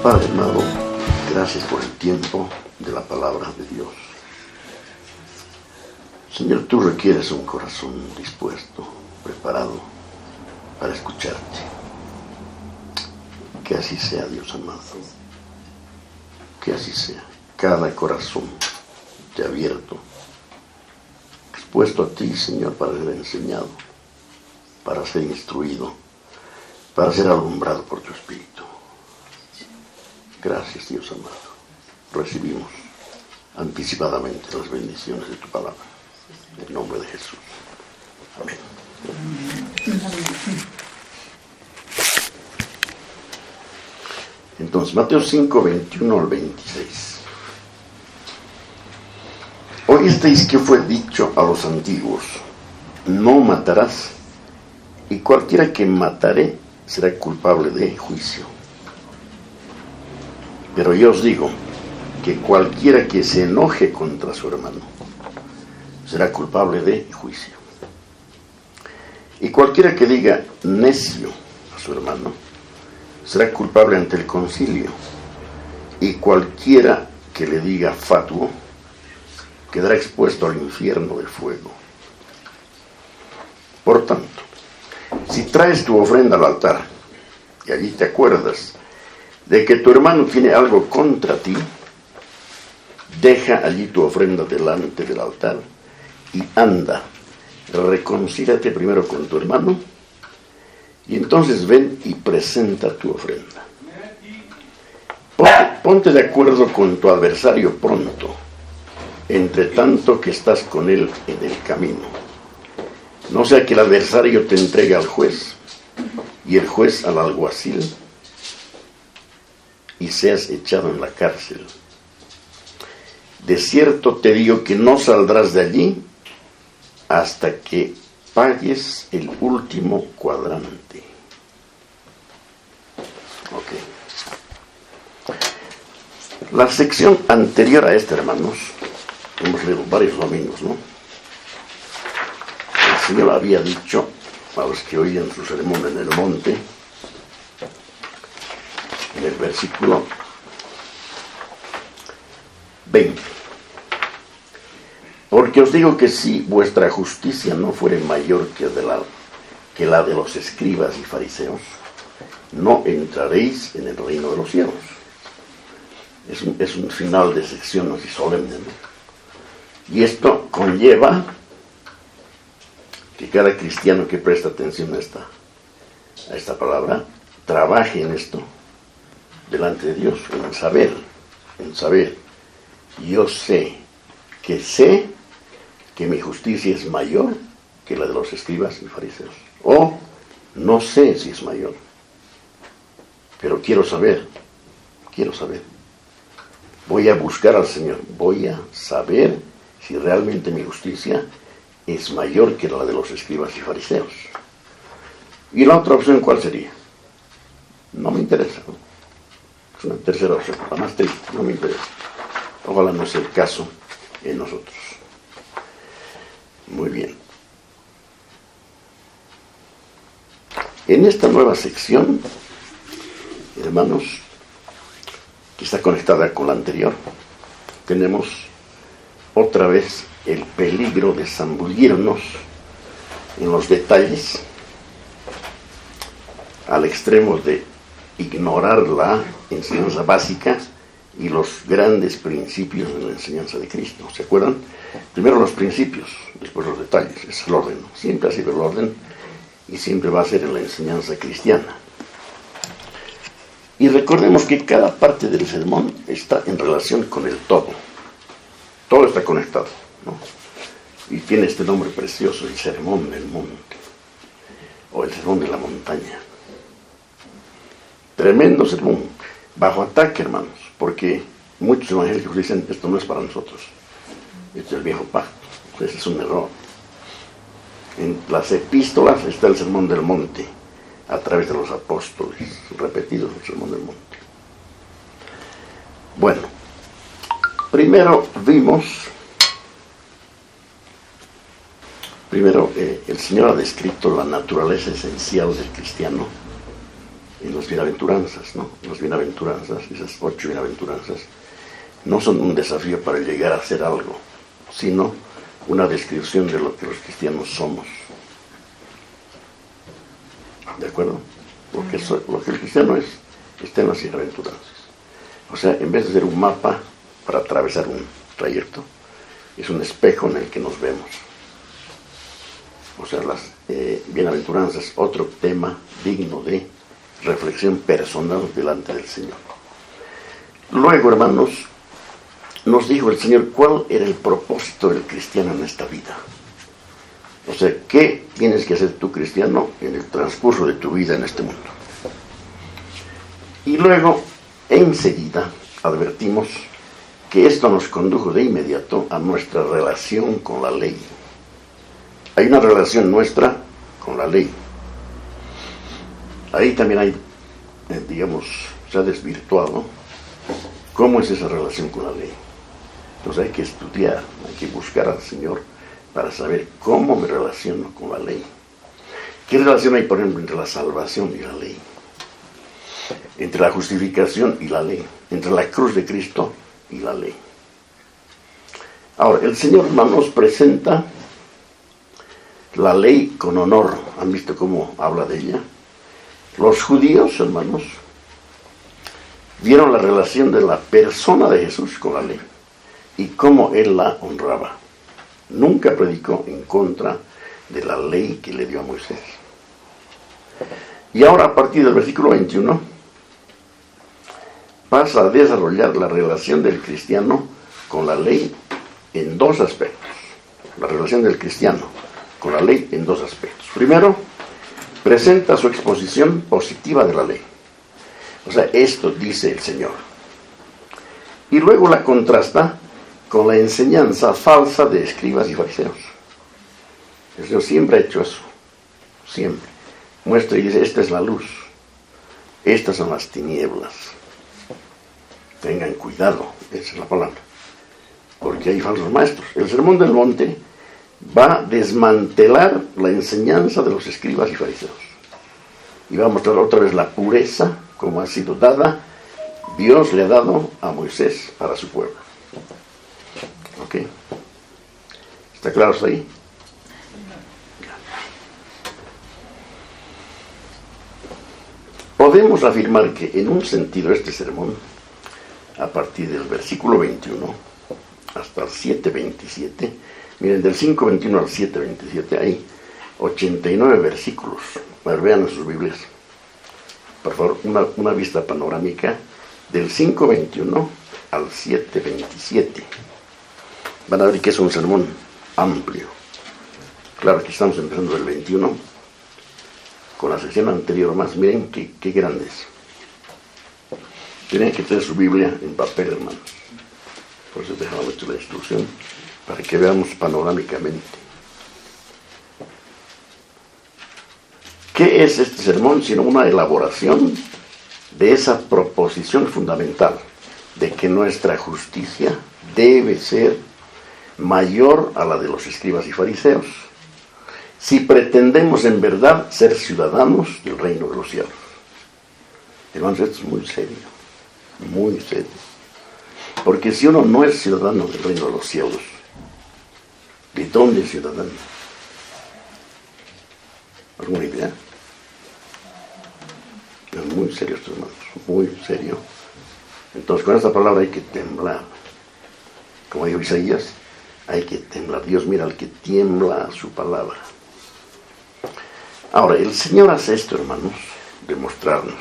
Padre amado, gracias por el tiempo de la palabra de Dios. Señor, tú requieres un corazón dispuesto, preparado para escucharte. Que así sea, Dios amado. Que así sea. Cada corazón te ha abierto, expuesto a ti, Señor, para ser enseñado, para ser instruido, para ser alumbrado por tu Espíritu. Gracias, Dios amado. Recibimos anticipadamente las bendiciones de tu palabra. En el nombre de Jesús. Amén. Entonces, Mateo 5, 21 al 26. Oísteis que fue dicho a los antiguos: no matarás, y cualquiera que matare será culpable de juicio. Pero yo os digo que cualquiera que se enoje contra su hermano será culpable de juicio. Y cualquiera que diga necio a su hermano será culpable ante el concilio. Y cualquiera que le diga fatuo quedará expuesto al infierno de fuego. Por tanto, si traes tu ofrenda al altar y allí te acuerdas de que tu hermano tiene algo contra ti, deja allí tu ofrenda delante del altar y anda, reconcíliate primero con tu hermano y entonces ven y presenta tu ofrenda. Ponte de acuerdo con tu adversario pronto, entre tanto que estás con él en el camino. No sea que el adversario te entregue al juez y el juez al alguacil y seas echado en la cárcel. De cierto te digo que no saldrás de allí hasta que pagues el último cuadrante. La sección anterior a esta, hermanos, hemos leído varios domingos, ¿no? El Señor había dicho a los que oían su sermón en el monte, en el versículo 20: porque os digo que si vuestra justicia no fuere mayor que la de los escribas y fariseos, no entraréis en el reino de los cielos. Es un final de sección así solemne, ¿no? Y esto conlleva que cada cristiano que presta atención a esta palabra trabaje en esto delante de Dios, en saber. Yo sé que mi justicia es mayor que la de los escribas y fariseos. O no sé si es mayor, pero quiero saber. Voy a buscar al Señor, voy a saber si realmente mi justicia es mayor que la de los escribas y fariseos. ¿Y la otra opción cuál sería? No me interesa, ¿no? Es una tercera opción, la más triste, no me interesa. Ojalá no sea el caso en nosotros. Muy bien. En esta nueva sección, hermanos, que está conectada con la anterior, tenemos otra vez el peligro de zambullirnos en los detalles al extremo de ignorar la enseñanza básica y los grandes principios de la enseñanza de Cristo. ¿Se acuerdan? Primero los principios, después los detalles. Es el orden. Siempre ha sido el orden y siempre va a ser en la enseñanza cristiana. Y recordemos que cada parte del sermón está en relación con el todo. Todo está conectado, ¿no? Y tiene este nombre precioso: el sermón del monte, o el sermón de la montaña. Tremendo sermón, bajo ataque, hermanos, porque muchos evangélicos dicen: esto no es para nosotros, este es el viejo pacto. Ese es un error. En las epístolas está el sermón del monte, a través de los apóstoles, repetidos en el sermón del monte. Bueno, primero el Señor ha descrito la naturaleza esencial del cristiano en las bienaventuranzas, ¿no? Las bienaventuranzas, esas 8 bienaventuranzas, no son un desafío para llegar a hacer algo, sino una descripción de lo que los cristianos somos. ¿De acuerdo? Porque lo que el cristiano es, está en las bienaventuranzas. O sea, en vez de ser un mapa para atravesar un trayecto, es un espejo en el que nos vemos. O sea, las bienaventuranzas, otro tema digno de reflexión personal delante del Señor. Luego, hermanos, nos dijo el Señor cuál era el propósito del cristiano en esta vida. O sea, ¿qué tienes que hacer tú, cristiano, en el transcurso de tu vida en este mundo? Y luego, enseguida, advertimos que esto nos condujo de inmediato a nuestra relación con la ley. Hay una relación nuestra con la ley. Ahí también hay, digamos, se ha desvirtuado cómo es esa relación con la ley. Entonces hay que estudiar, hay que buscar al Señor para saber cómo me relaciono con la ley. ¿Qué relación hay, por ejemplo, entre la salvación y la ley? Entre la justificación y la ley, entre la cruz de Cristo y la ley. Ahora, el Señor, hermanos, presenta la ley con honor. ¿Han visto cómo habla de ella? Los judíos, hermanos, vieron la relación de la persona de Jesús con la ley y cómo Él la honraba. Nunca predicó en contra de la ley que le dio a Moisés. Y ahora, a partir del versículo 21, pasa a desarrollar la relación del cristiano con la ley en dos aspectos. La relación del cristiano con la ley en dos aspectos. Primero, presenta su exposición positiva de la ley. O sea, esto dice el Señor. Y luego la contrasta con la enseñanza falsa de escribas y fariseos. El Señor siempre ha hecho eso. Siempre. Muestra y dice, esta es la luz. Estas son las tinieblas. Tengan cuidado, esa es la palabra. Porque hay falsos maestros. El Sermón del Monte va a desmantelar la enseñanza de los escribas y fariseos. Y va a mostrar otra vez la pureza, como ha sido dada, Dios le ha dado a Moisés para su pueblo. ¿Ok? ¿Está claro hasta ahí? Podemos afirmar que en un sentido este sermón, a partir del versículo 21 hasta el 7:27, miren, del 5:21 al 7:27 hay 89 versículos. A ver, vean en sus Biblias. Por favor, una vista panorámica del 5:21 al 7:27. Van a ver que es un sermón amplio. Claro, aquí estamos empezando del 21. Con la sección anterior más, miren qué grandes. Tienen que tener su Biblia en papel, hermanos. Por eso dejaba mucho la instrucción, para que veamos panorámicamente. ¿Qué es este sermón sino una elaboración de esa proposición fundamental de que nuestra justicia debe ser mayor a la de los escribas y fariseos, si pretendemos en verdad ser ciudadanos del reino de los cielos? Hermanos, esto es muy serio, muy serio. Porque si uno no es ciudadano del reino de los cielos, ¿de dónde es ciudadano? ¿Alguna idea? Es muy serio esto, hermanos, muy serio. Entonces con esta palabra hay que temblar. Como dijo Isaías, hay que temblar. Dios mira al que tiembla a su palabra. Ahora, el Señor hace esto, hermanos, demostrarnos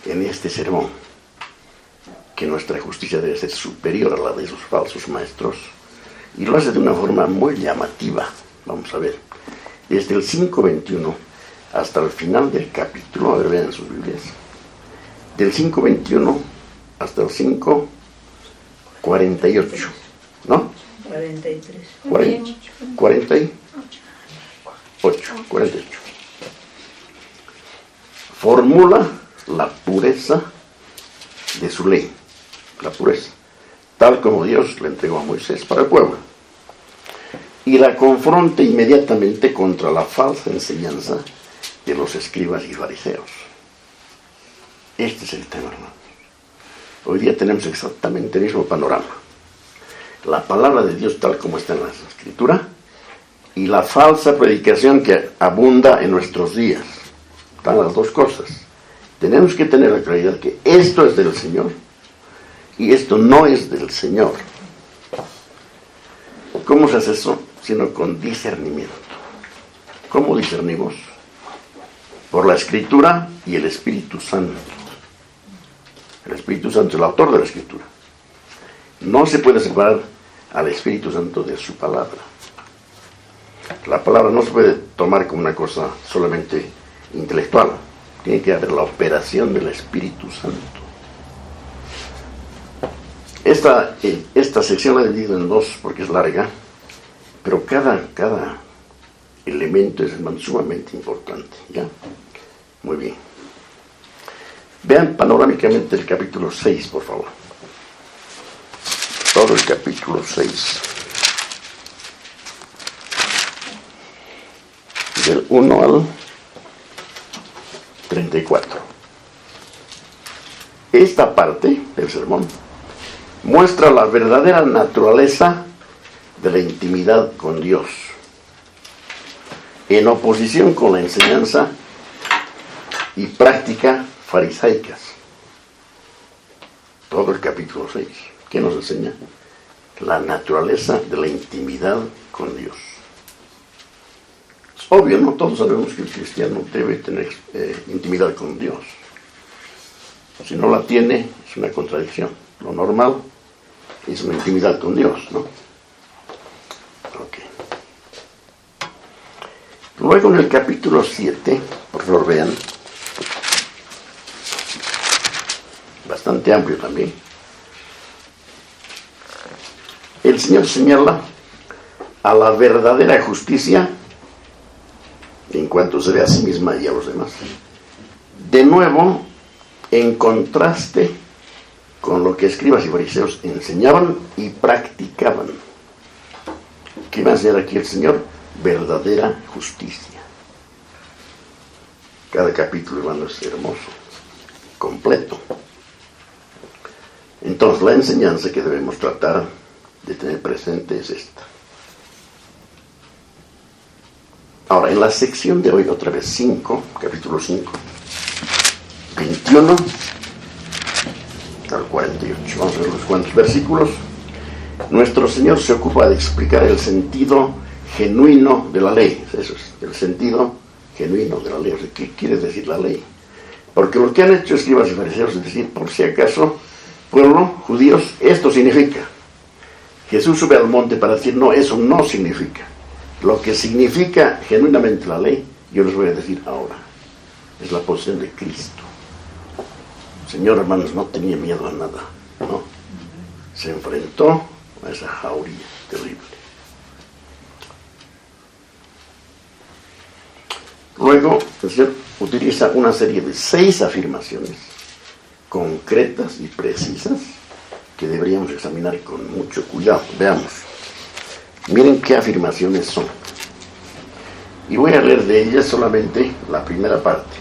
en este sermón que nuestra justicia debe ser superior a la de esos falsos maestros, y lo hace de una forma muy llamativa. Vamos a ver, desde el 5:21 hasta el final del capítulo. A ver, vean sus Biblias, del 5:21 hasta el 5:48, ¿no? 43. 48. Formula la pureza de su ley, la pureza, tal como Dios le entregó a Moisés para el pueblo, y la confronta inmediatamente contra la falsa enseñanza de los escribas y fariseos. Este es el tema, hermanos. Hoy día tenemos exactamente el mismo panorama. La palabra de Dios tal como está en la Escritura y la falsa predicación que abunda en nuestros días. Están las dos cosas. Tenemos que tener la claridad que esto es del Señor y esto no es del Señor. ¿Cómo se hace eso? Sino con discernimiento. ¿Cómo discernimos? Por la Escritura y el Espíritu Santo. El Espíritu Santo es el autor de la Escritura. No se puede separar al Espíritu Santo de su palabra. La palabra no se puede tomar como una cosa solamente intelectual. Tiene que haber la operación del Espíritu Santo. Esta sección la he dividido en dos porque es larga, pero cada elemento es sumamente importante. ¿Ya? Muy bien. Vean panorámicamente el capítulo 6, por favor. Todo el capítulo 6. Del 1 al 34. Esta parte del sermón muestra la verdadera naturaleza de la intimidad con Dios, en oposición con la enseñanza y práctica farisaicas. Todo el capítulo 6. ¿Qué nos enseña? La naturaleza de la intimidad con Dios. Es obvio, ¿no? Todos sabemos que el cristiano debe tener intimidad con Dios. Si no la tiene, es una contradicción. Lo normal es una intimidad con Dios, ¿no? Ok. Luego en el capítulo 7, por favor vean, bastante amplio también, el Señor señala a la verdadera justicia en cuanto se ve a sí misma y a los demás. De nuevo, en contraste con lo que escribas y fariseos enseñaban y practicaban. ¿Qué va a hacer aquí el Señor? Verdadera justicia. Cada capítulo, hermano, es hermoso, completo. Entonces, la enseñanza que debemos tratar de tener presente es esta. Ahora, en la sección de hoy, otra vez 5, capítulo 5, 21 al 48. Vamos a ver unos cuantos versículos. Nuestro Señor se ocupa de explicar el sentido genuino de la ley. Eso es, el sentido genuino de la ley. O sea, ¿qué quiere decir la ley? Porque lo que han hecho escribas y fariseos es decir, por si acaso, pueblo, judíos, esto significa. Jesús sube al monte para decir, no, eso no significa. Lo que significa genuinamente la ley, yo les voy a decir ahora. Es la posición de Cristo. El Señor, hermanos, no tenía miedo a nada, ¿no? Se enfrentó a esa jauría terrible. Luego, el Señor utiliza una serie de 6 afirmaciones concretas y precisas que deberíamos examinar con mucho cuidado. Veamos. Miren qué afirmaciones son. Y voy a leer de ellas solamente la primera parte.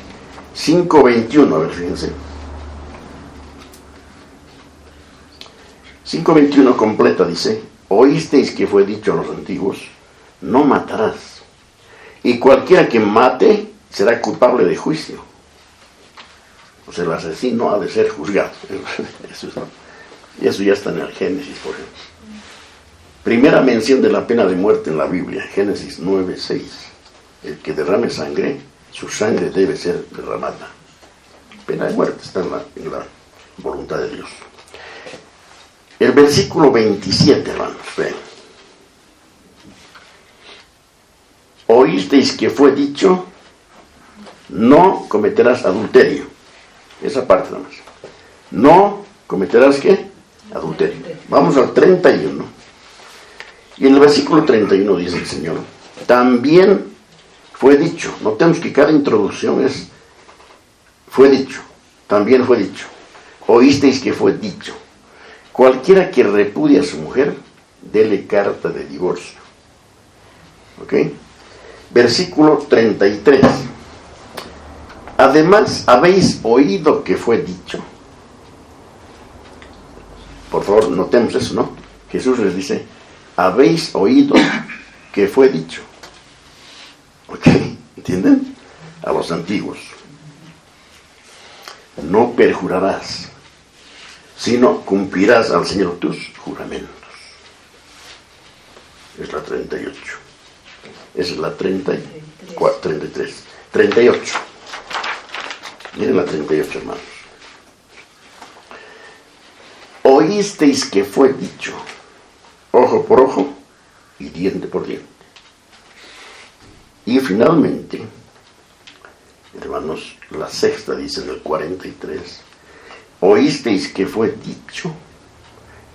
5:21, a ver, fíjense. 5:21 completa dice: oísteis que fue dicho a los antiguos, no matarás, y cualquiera que mate será culpable de juicio. O sea, el asesino ha de ser juzgado. Eso ya está en el Génesis, por ejemplo. Primera mención de la pena de muerte en la Biblia, Génesis 9:6. El que derrame sangre, su sangre debe ser derramada. Pena de muerte está en la voluntad de Dios. El versículo 27, hermanos, vean. Oísteis que fue dicho, no cometerás adulterio. Esa parte nada más. No cometerás, ¿qué? Adulterio. Vamos al 31. Y en el versículo 31 dice el Señor, también fue dicho. Notemos que cada introducción es, fue dicho, también fue dicho. Oísteis que fue dicho. Cualquiera que repudie a su mujer, dele carta de divorcio. ¿Ok? Versículo 33. Además, habéis oído que fue dicho. Por favor, notemos eso, ¿no? Jesús les dice, habéis oído que fue dicho. ¿Ok? ¿Entienden? A los antiguos. No perjurarás, sino cumplirás al Señor tus juramentos. Es la 38. Esa es la 34, 33. 38. Miren la 38, hermanos. Oísteis que fue dicho, ojo por ojo y diente por diente. Y finalmente, hermanos, la sexta dice en el 43, oísteis que fue dicho,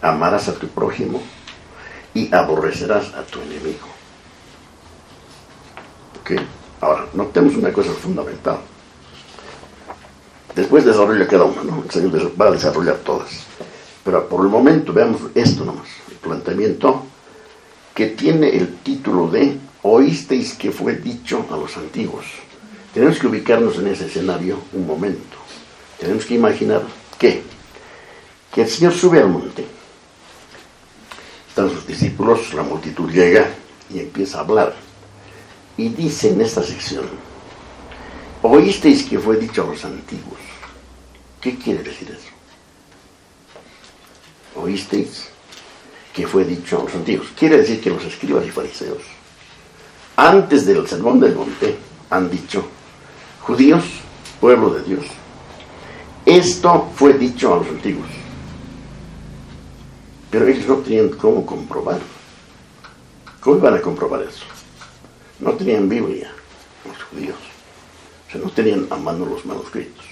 amarás a tu prójimo y aborrecerás a tu enemigo. ¿Ok? Ahora, notemos una cosa fundamental. Después desarrolla cada una, ¿no? El Señor va a desarrollar todas. Pero por el momento veamos esto nomás, el planteamiento que tiene el título de oísteis que fue dicho a los antiguos. Tenemos que ubicarnos en ese escenario un momento. Tenemos que imaginar que el Señor sube al monte. Están sus discípulos, la multitud llega y empieza a hablar. Y dice en esta sección, oísteis que fue dicho a los antiguos. ¿Qué quiere decir eso? Oísteis que fue dicho a los antiguos. Quiere decir que los escribas y fariseos, antes del sermón del monte, han dicho, judíos, pueblo de Dios, esto fue dicho a los antiguos. Pero ellos no tenían cómo comprobar. ¿Cómo iban a comprobar eso? No tenían Biblia, los judíos. O sea, no tenían a mano los manuscritos.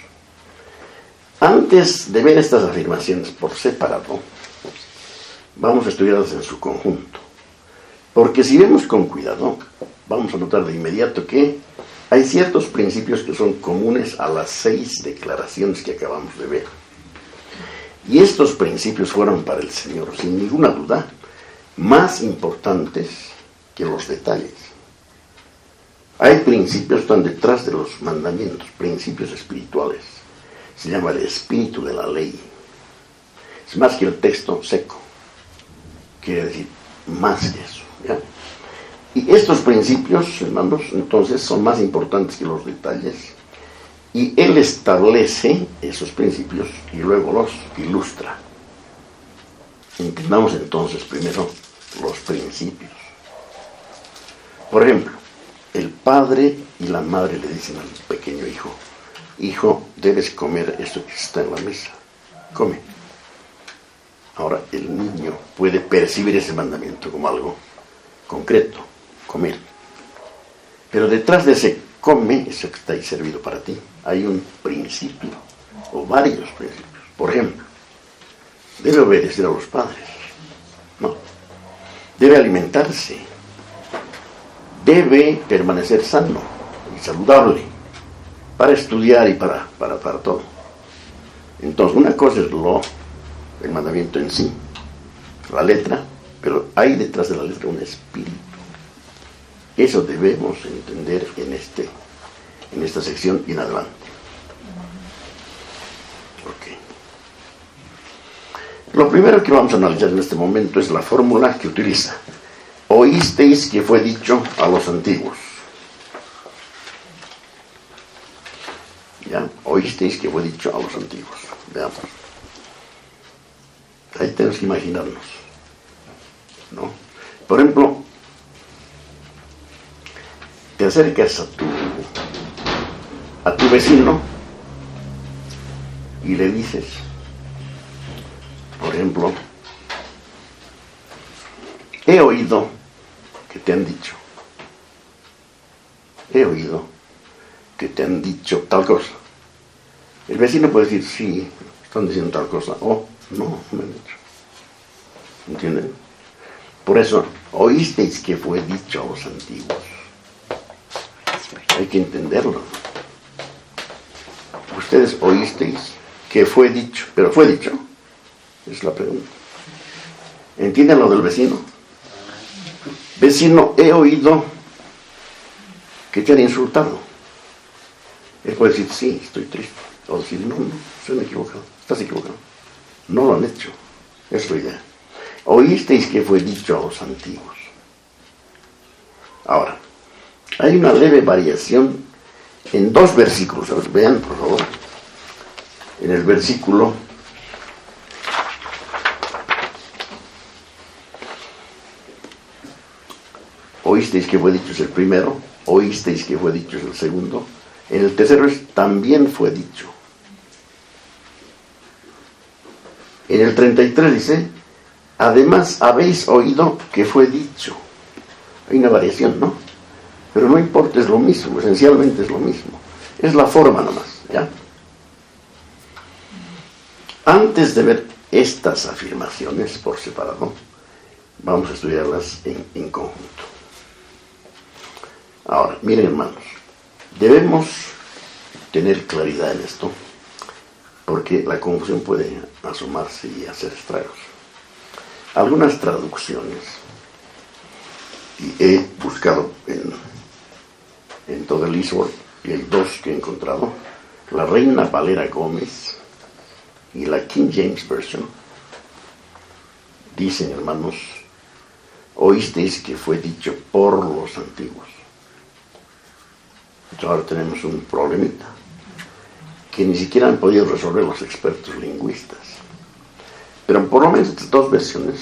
Antes de ver estas afirmaciones por separado, vamos a estudiarlas en su conjunto. Porque si vemos con cuidado, vamos a notar de inmediato que hay ciertos principios que son comunes a las 6 declaraciones que acabamos de ver. Y estos principios fueron para el Señor, sin ninguna duda, más importantes que los detalles. Hay principios que están detrás de los mandamientos, principios espirituales. Se llama el espíritu de la ley. Es más que el texto seco. Quiere decir más que eso, ¿ya? Y estos principios, hermanos, entonces son más importantes que los detalles. Y Él establece esos principios y luego los ilustra. Entendamos entonces primero los principios. Por ejemplo, el padre y la madre le dicen al pequeño hijo, hijo, debes comer esto que está en la mesa. Come. Ahora, el niño puede percibir ese mandamiento como algo concreto, comer. Pero detrás de ese come, eso que está ahí servido para ti, hay un principio, o varios principios. Por ejemplo, debe obedecer a los padres. No. Debe alimentarse. Debe permanecer sano y saludable para estudiar y para todo. Entonces, una cosa es el mandamiento en sí, la letra, pero hay detrás de la letra un espíritu. Eso debemos entender en esta sección y en adelante. Okay. Lo primero que vamos a analizar en este momento es la fórmula que utiliza. Oísteis que fue dicho a los antiguos. ¿Ya? Oísteis que fue dicho a los antiguos. Veamos. Ahí tenemos que imaginarnos, ¿no? Por ejemplo, te acercas a tu vecino y le dices, por ejemplo, he oído que te han dicho, tal cosa. El vecino puede decir, sí, están diciendo tal cosa, o no, no me han dicho. ¿Entienden? Por eso, oísteis que fue dicho a los antiguos. Hay que entenderlo. Ustedes oísteis que fue dicho, pero fue dicho. Es la pregunta. ¿Entienden lo del vecino? Vecino, he oído que te han insultado. Él puede decir, sí, estoy triste. O decir, no, estoy equivocado, estás equivocado. No lo han hecho. Esa es la idea. Oísteis que fue dicho a los antiguos. Ahora, hay una leve variación en 2 versículos. A ver, vean, por favor. En el versículo oísteis que fue dicho es el primero, oísteis que fue dicho es el segundo, en el tercero es también fue dicho. En el 33 dice, además habéis oído que fue dicho. Hay una variación, ¿no? Pero no importa, es lo mismo, esencialmente es lo mismo. Es la forma nomás, ¿ya? Antes de ver estas afirmaciones por separado, vamos a estudiarlas en conjunto. Ahora, miren hermanos, debemos tener claridad en esto, porque la confusión puede asomarse y hacer estragos. Algunas traducciones, y he buscado en todo el Eastword, y hay 2 que he encontrado, la Reina Valera Gómez y la King James Version, dicen hermanos, oísteis que fue dicho por los antiguos. Entonces ahora tenemos un problemita que ni siquiera han podido resolver los expertos lingüistas. Pero por lo menos estas 2 versiones,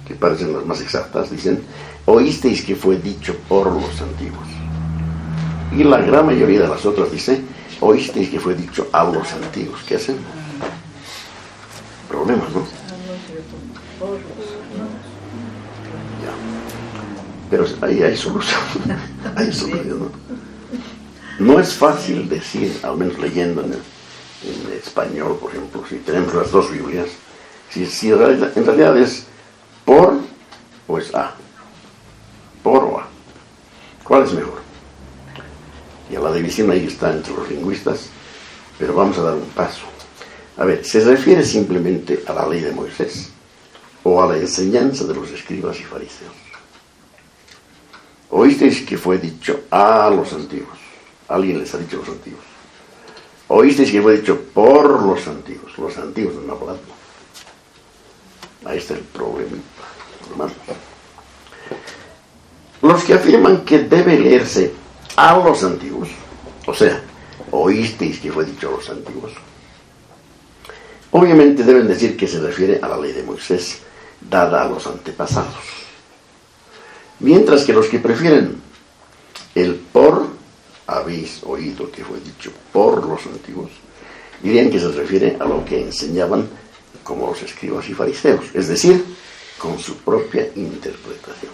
que parecen las más exactas, dicen, oísteis que fue dicho por los antiguos. Y la gran mayoría de las otras dice, oísteis que fue dicho a los antiguos. ¿Qué hacemos? Problemas, ¿no? Ya. Pero ahí hay solución. Hay solución, ¿no? No es fácil decir, al menos leyendo en español, por ejemplo, si tenemos las 2 Biblias, si en realidad es por o es a. Por o a. ¿Cuál es mejor? Y la división ahí está entre los lingüistas, pero vamos a dar un paso. A ver, ¿se refiere simplemente a la ley de Moisés o a la enseñanza de los escribas y fariseos? Oísteis que fue dicho a los antiguos. Alguien les ha dicho a los antiguos. Oísteis que fue dicho por los antiguos. Los antiguos no han hablado. Ahí está el problema, hermanos. Los que afirman que debe leerse a los antiguos, o sea, oísteis que fue dicho a los antiguos, obviamente deben decir que se refiere a la ley de Moisés, dada a los antepasados. Mientras que los que prefieren el por, habéis oído que fue dicho por los antiguos, dirían que se refiere a lo que enseñaban como los escribas y fariseos, es decir, con su propia interpretación.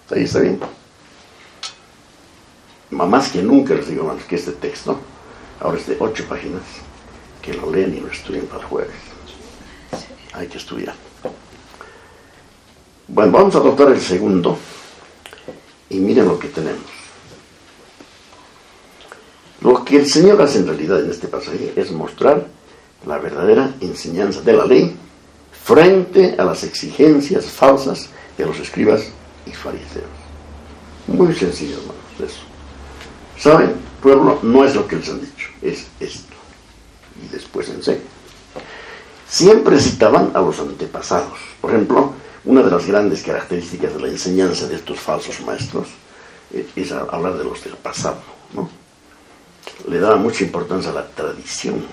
¿Ahí está bien? Más que nunca les digo, hermanos, que este texto, ahora es de 8 páginas, que lo lean y lo estudien para el jueves. Hay que estudiar. Bueno, vamos a adoptar el segundo y miren lo que tenemos. Lo que el Señor hace en realidad en este pasaje es mostrar la verdadera enseñanza de la ley frente a las exigencias falsas de los escribas y fariseos. Muy sencillo, hermanos, eso. ¿Saben? Pueblo, no es lo que les han dicho, es esto. Y después enseña. Siempre citaban a los antepasados. Por ejemplo, una de las grandes características de la enseñanza de estos falsos maestros es hablar de los del pasado, ¿no? Le daba mucha importancia a la tradición.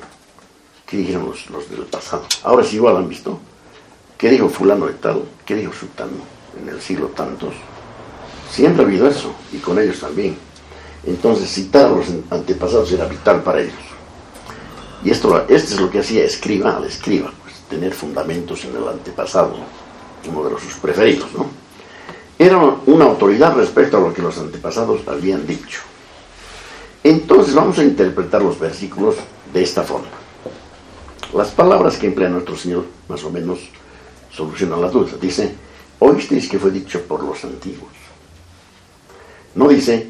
¿Qué dijeron los del pasado? Ahora es igual, ¿han visto? ¿Qué dijo fulano de tal? ¿Qué dijo sutano en el siglo tantos? Siempre ha habido eso, y con ellos también. Entonces citar a los antepasados era vital para ellos. Y esto es lo que hacía escriba al escriba, pues, tener fundamentos en el antepasado, uno de sus preferidos, ¿no? Era una autoridad respecto a lo que los antepasados habían dicho. Entonces vamos a interpretar los versículos de esta forma. Las palabras que emplea nuestro Señor más o menos solucionan la duda. Dice, oísteis que fue dicho por los antiguos. No dice,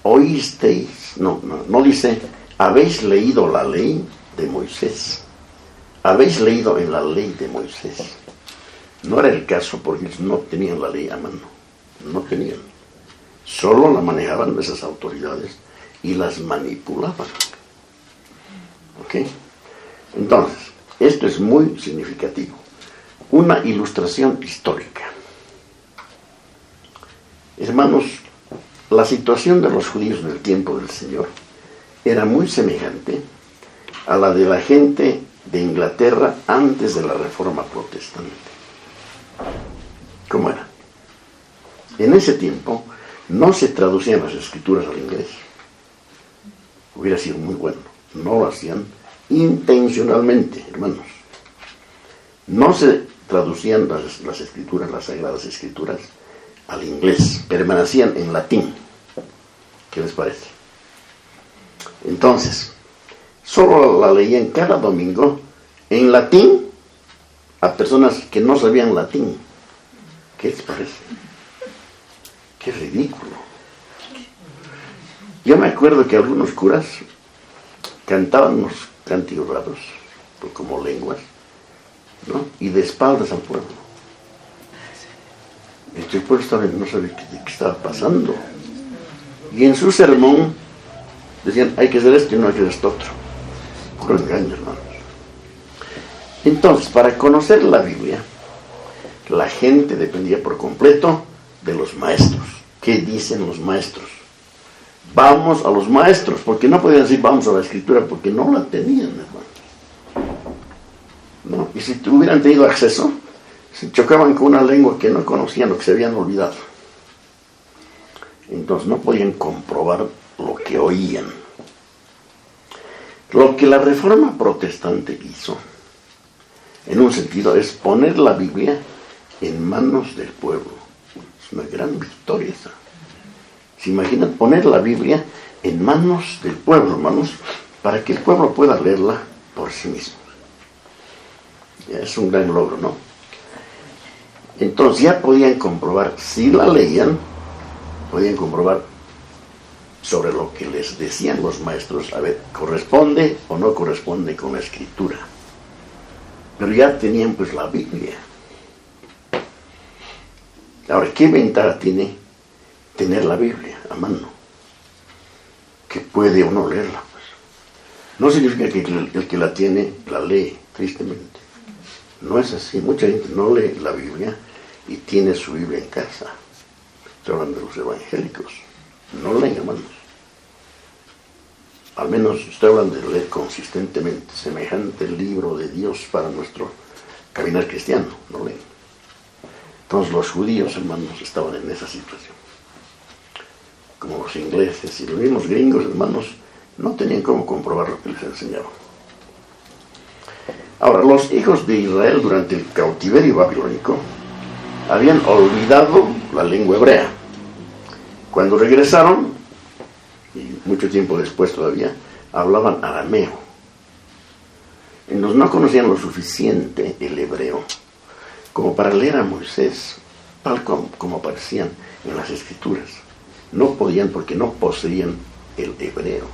oísteis, no dice, habéis leído la ley de Moisés. Habéis leído en la ley de Moisés. No era el caso porque ellos no tenían la ley a mano. No tenían. Solo la manejaban esas autoridades y las manipulaban. ¿Ok? Entonces, esto es muy significativo. Una ilustración histórica. Hermanos, la situación de los judíos en el tiempo del Señor era muy semejante a la de la gente de Inglaterra antes de la Reforma Protestante. ¿Cómo era? En ese tiempo no se traducían las escrituras al inglés. Hubiera sido muy bueno. No lo hacían intencionalmente, hermanos. No se traducían las escrituras, las sagradas escrituras, al inglés. Permanecían en latín. ¿Qué les parece? Entonces, solo la leían cada domingo en latín a personas que no sabían latín. ¿Qué les parece? Qué ridículo. Yo me acuerdo que algunos curas cantaban unos cánticos raros, como lenguas, ¿no? Y de espaldas al pueblo. El pueblo no sabía qué estaba pasando. Y en su sermón decían, hay que hacer esto y no hay que hacer esto otro. Puro engaño, hermanos. Entonces, para conocer la Biblia, la gente dependía por completo de los maestros. ¿Qué dicen los maestros? Vamos a los maestros, porque no podían decir vamos a la escritura, porque no la tenían, hermanos. ¿No? Y si hubieran tenido acceso, se chocaban con una lengua que no conocían o que se habían olvidado. Entonces no podían comprobar lo que oían. Lo que la Reforma Protestante hizo, en un sentido, es poner la Biblia en manos del pueblo. Es una gran victoria esa. ¿Se imaginan poner la Biblia en manos del pueblo, hermanos, para que el pueblo pueda leerla por sí mismo? Ya es un gran logro, ¿no? Entonces ya podían comprobar, si la leían, podían comprobar sobre lo que les decían los maestros, a ver, ¿corresponde o no corresponde con la escritura? Pero ya tenían pues la Biblia. Ahora, ¿qué ventaja tiene tener la Biblia a mano? Que puede o no leerla, pues. No significa que el que la tiene la lee, tristemente. No es así. Mucha gente no lee la Biblia y tiene su Biblia en casa. Estoy hablando de los evangélicos. No leen, hermanos. Al menos estoy hablando de leer consistentemente semejante libro de Dios para nuestro caminar cristiano. No leen. Entonces los judíos, hermanos, estaban en esa situación. Como los ingleses y los mismos gringos, hermanos, no tenían cómo comprobar lo que les enseñaban. Ahora, los hijos de Israel durante el cautiverio babilónico habían olvidado la lengua hebrea. Cuando regresaron, y mucho tiempo después todavía, hablaban arameo. Entonces no conocían lo suficiente el hebreo como para leer a Moisés, tal como aparecían en las escrituras. No podían porque no poseían el hebreo,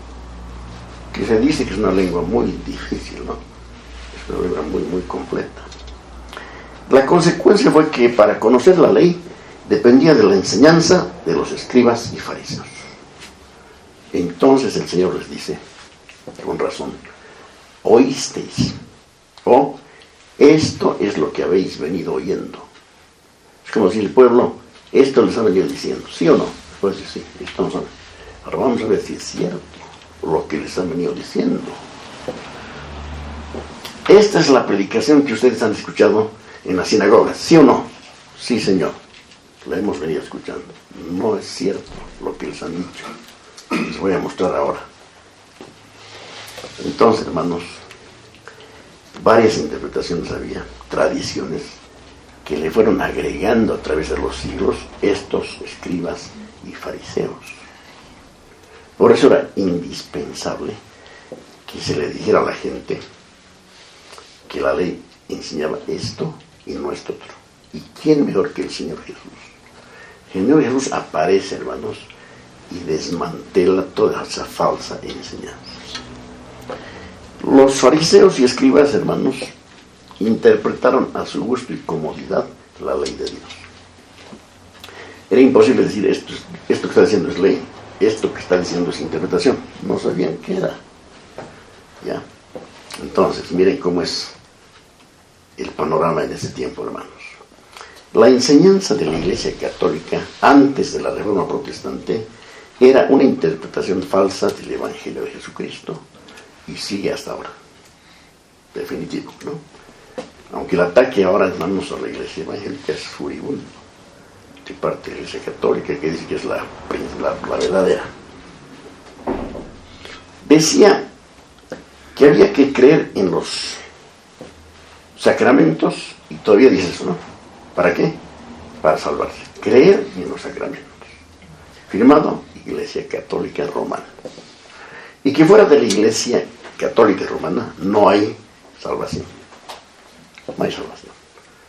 que se dice que es una lengua muy difícil, ¿no? Es una lengua muy, muy completa. La consecuencia fue que para conocer la ley dependía de la enseñanza de los escribas y fariseos. Entonces el Señor les dice, con razón, oísteis, o esto es lo que habéis venido oyendo. Es como si el pueblo, esto les ha venido diciendo, ¿sí o no? Pues sí, estamos a ver. Ahora vamos a ver si es cierto lo que les han venido diciendo. Esta es la predicación que ustedes han escuchado en las sinagogas, ¿sí o no? Sí, Señor, la hemos venido escuchando. No es cierto lo que les han dicho. Les voy a mostrar ahora. Entonces, hermanos, varias interpretaciones había, tradiciones, que le fueron agregando a través de los siglos estos escribas y fariseos. Por eso era indispensable que se le dijera a la gente que la ley enseñaba esto y no esto otro. ¿Y quién mejor que el Señor Jesús? El Señor Jesús aparece, hermanos, y desmantela toda esa falsa enseñanza. Los fariseos y escribas, hermanos, interpretaron a su gusto y comodidad la ley de Dios. Era imposible decir esto que está diciendo es ley, esto que está diciendo es interpretación. No sabían qué era. ¿Ya? Entonces, miren cómo es el panorama en ese tiempo, hermanos. La enseñanza de la Iglesia Católica antes de la Reforma Protestante era una interpretación falsa del Evangelio de Jesucristo y sigue hasta ahora. Definitivo, ¿no? Aunque el ataque ahora, hermanos, a la Iglesia Evangélica es furibundo de parte de la Iglesia Católica, que dice que es la verdadera. Decía que había que creer en los sacramentos, y todavía dice eso, ¿no? ¿Para qué? Para salvarse. Creer en los sacramentos. Firmado Iglesia Católica Romana. Y que fuera de la Iglesia Católica Romana no hay salvación. No hay salvación.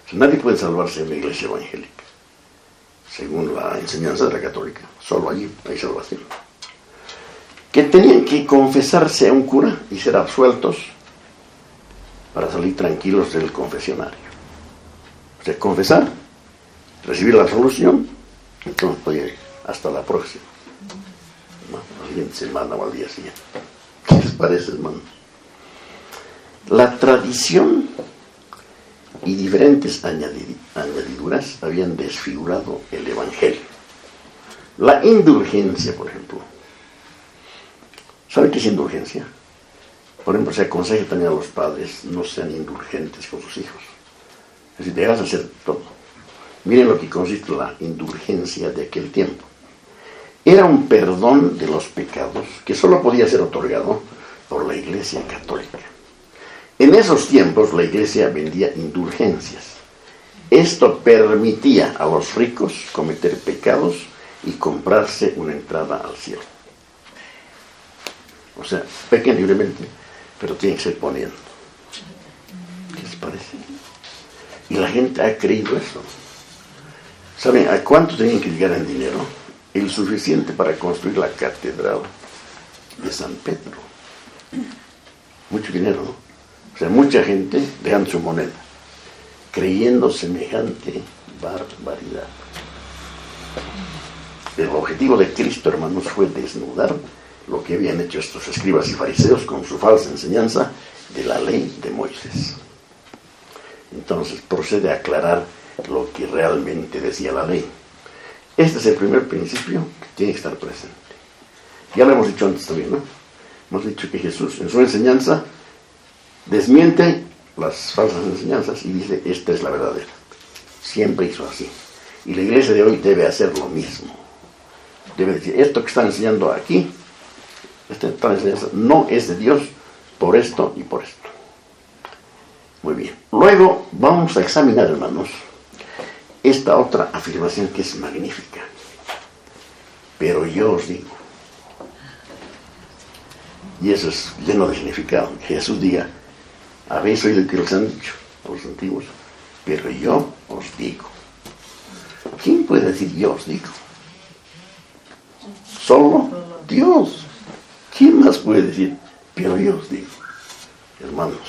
O sea, nadie puede salvarse en la Iglesia Evangélica. Según la enseñanza de la Católica, solo allí hay salvación. Que tenían que confesarse a un cura y ser absueltos para salir tranquilos del confesionario. O sea, confesar, recibir la absolución, entonces oye, hasta la próxima, ¿no? La siguiente semana o al día siguiente. ¿Qué les parece, hermanos? La tradición y diferentes añadiduras habían desfigurado el Evangelio. La indulgencia, por ejemplo. ¿Saben qué es indulgencia? Por ejemplo, se aconseja también a los padres no sean indulgentes con sus hijos. Es decir, dejas de hacer todo. Miren lo que consiste la indulgencia de aquel tiempo. Era un perdón de los pecados que solo podía ser otorgado por la Iglesia Católica. En esos tiempos la Iglesia vendía indulgencias. Esto permitía a los ricos cometer pecados y comprarse una entrada al cielo. O sea, pequen libremente, pero tienen que ser poniendo. ¿Qué les parece? Y la gente ha creído eso. ¿Saben a cuánto tenían que llegar en dinero? El suficiente para construir la catedral de San Pedro. Mucho dinero, ¿no? O sea, mucha gente dejando su moneda, creyendo semejante barbaridad. El objetivo de Cristo, hermanos, fue desnudar lo que habían hecho estos escribas y fariseos con su falsa enseñanza de la ley de Moisés. Entonces procede a aclarar lo que realmente decía la ley. Este es el primer principio que tiene que estar presente. Ya lo hemos dicho antes también, ¿no? Hemos dicho que Jesús en su enseñanza desmiente las falsas enseñanzas y dice, esta es la verdadera. Siempre hizo así. Y la iglesia de hoy debe hacer lo mismo. Debe decir, esto que están enseñando aquí, esta enseñanza no es de Dios por esto y por esto. Muy bien. Luego vamos a examinar, hermanos, esta otra afirmación que es magnífica. Pero yo os digo. Y eso es lleno de significado. Jesús diga, habéis oído que les han dicho a los antiguos, pero yo os digo. ¿Quién puede decir yo os digo? Solo Dios. ¿Quién más puede decir, pero yo os digo? Hermanos,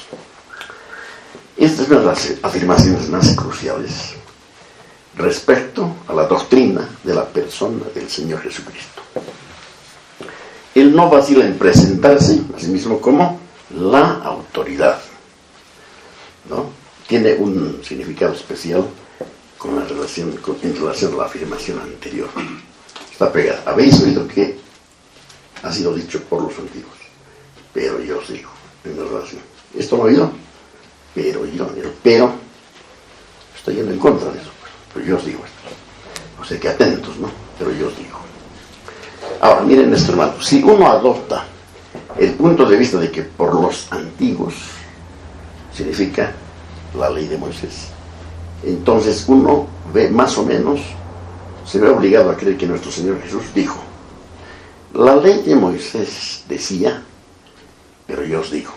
esta es una de las afirmaciones más cruciales respecto a la doctrina de la persona del Señor Jesucristo. Él no vacila en presentarse a sí mismo como la autoridad, ¿no? Tiene un significado especial en relación a la afirmación anterior. Está pegada. Habéis oído que ha sido dicho por los antiguos, pero yo os digo, en relación. ¿Esto lo he oído? Pero estoy yendo en contra de eso, pero yo os digo esto. O sea que atentos, ¿no? Pero yo os digo. Ahora, miren esto, hermano. Si uno adopta el punto de vista de que por los antiguos significa la ley de Moisés, entonces uno ve más o menos, se ve obligado a creer que nuestro Señor Jesús dijo, la ley de Moisés decía, pero yo os digo.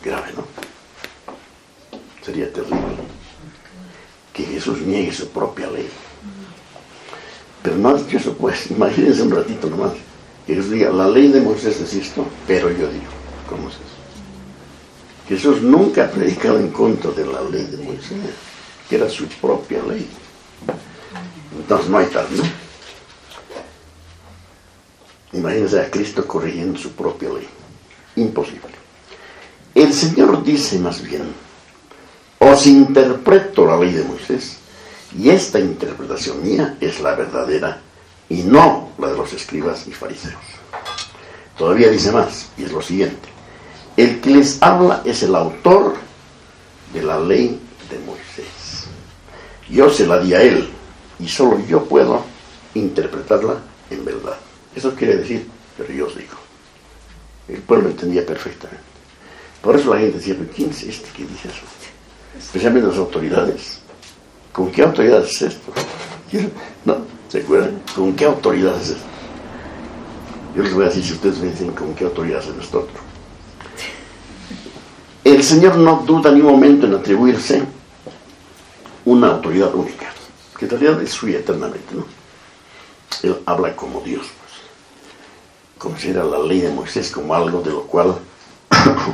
Grave, ¿no? Sería terrible que Jesús niegue su propia ley. Pero no ha dicho eso, pues. Imagínense un ratito nomás. Que Jesús diga, la ley de Moisés es esto, pero yo digo. ¿Cómo es eso? Jesús nunca ha predicado en contra de la ley de Moisés, que era su propia ley. Entonces no hay tal, ¿no? Imagínense a Cristo corrigiendo su propia ley. Imposible. El Señor dice más bien, os interpreto la ley de Moisés, y esta interpretación mía es la verdadera, y no la de los escribas y fariseos. Todavía dice más, y es lo siguiente. El que les habla es el autor de la ley de Moisés. Yo se la di a él, y solo yo puedo interpretarla en verdad. Eso quiere decir, pero yo os digo. El pueblo entendía perfectamente. Por eso la gente decía, ¿quién es este que dice eso? Especialmente las autoridades. ¿Con qué autoridad es esto? ¿No? ¿Se acuerdan? ¿Con qué autoridad es esto? Yo les voy a decir, si ustedes me dicen con qué autoridad es esto otro. El Señor no duda ni un momento en atribuirse una autoridad única, que en realidad es suya eternamente, ¿no? Él habla como Dios, pues. Considera la ley de Moisés como algo de lo cual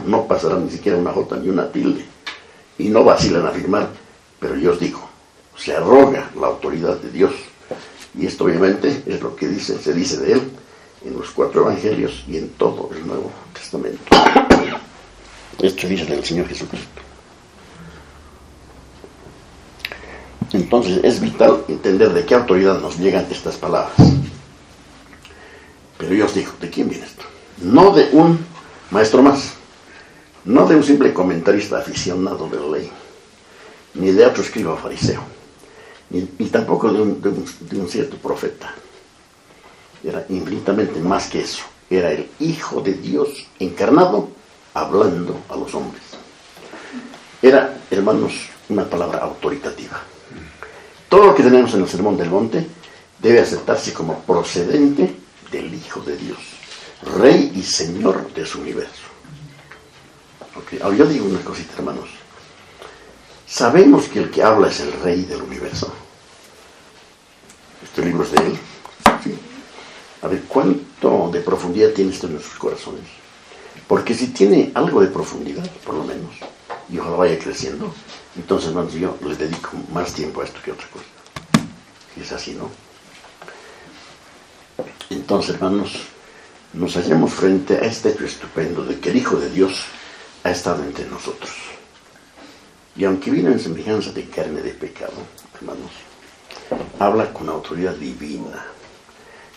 no pasará ni siquiera una jota ni una tilde, y no vacilan a afirmar, pero yo os digo, se arroga la autoridad de Dios, y esto obviamente es lo que se dice de él en los 4 evangelios y en todo el Nuevo Testamento. Esto dice del Señor Jesucristo. Entonces es vital entender de qué autoridad nos llegan estas palabras. Pero yo os digo, ¿de quién viene esto? No de un maestro más, no de un simple comentarista aficionado de la ley, ni de otro escriba fariseo, ni tampoco de un cierto profeta. Era infinitamente más que eso. Era el Hijo de Dios encarnado, hablando a los hombres. Era, hermanos, una palabra autoritativa. Todo lo que tenemos en el Sermón del Monte debe aceptarse como procedente del Hijo de Dios, Rey y Señor de su universo. Okay. Ahora yo digo una cosita, hermanos. Sabemos que el que habla es el Rey del universo. Este libro es de él. ¿Sí? A ver, ¿cuánto de profundidad tiene esto en nuestros corazones? Porque si tiene algo de profundidad, por lo menos, y ojalá vaya creciendo, entonces, hermanos, yo les dedico más tiempo a esto que a otra cosa. Si es así, ¿no? Entonces, hermanos, nos hallamos frente a este hecho estupendo de que el Hijo de Dios ha estado entre nosotros. Y aunque vino en semejanza de carne de pecado, hermanos, habla con autoridad divina.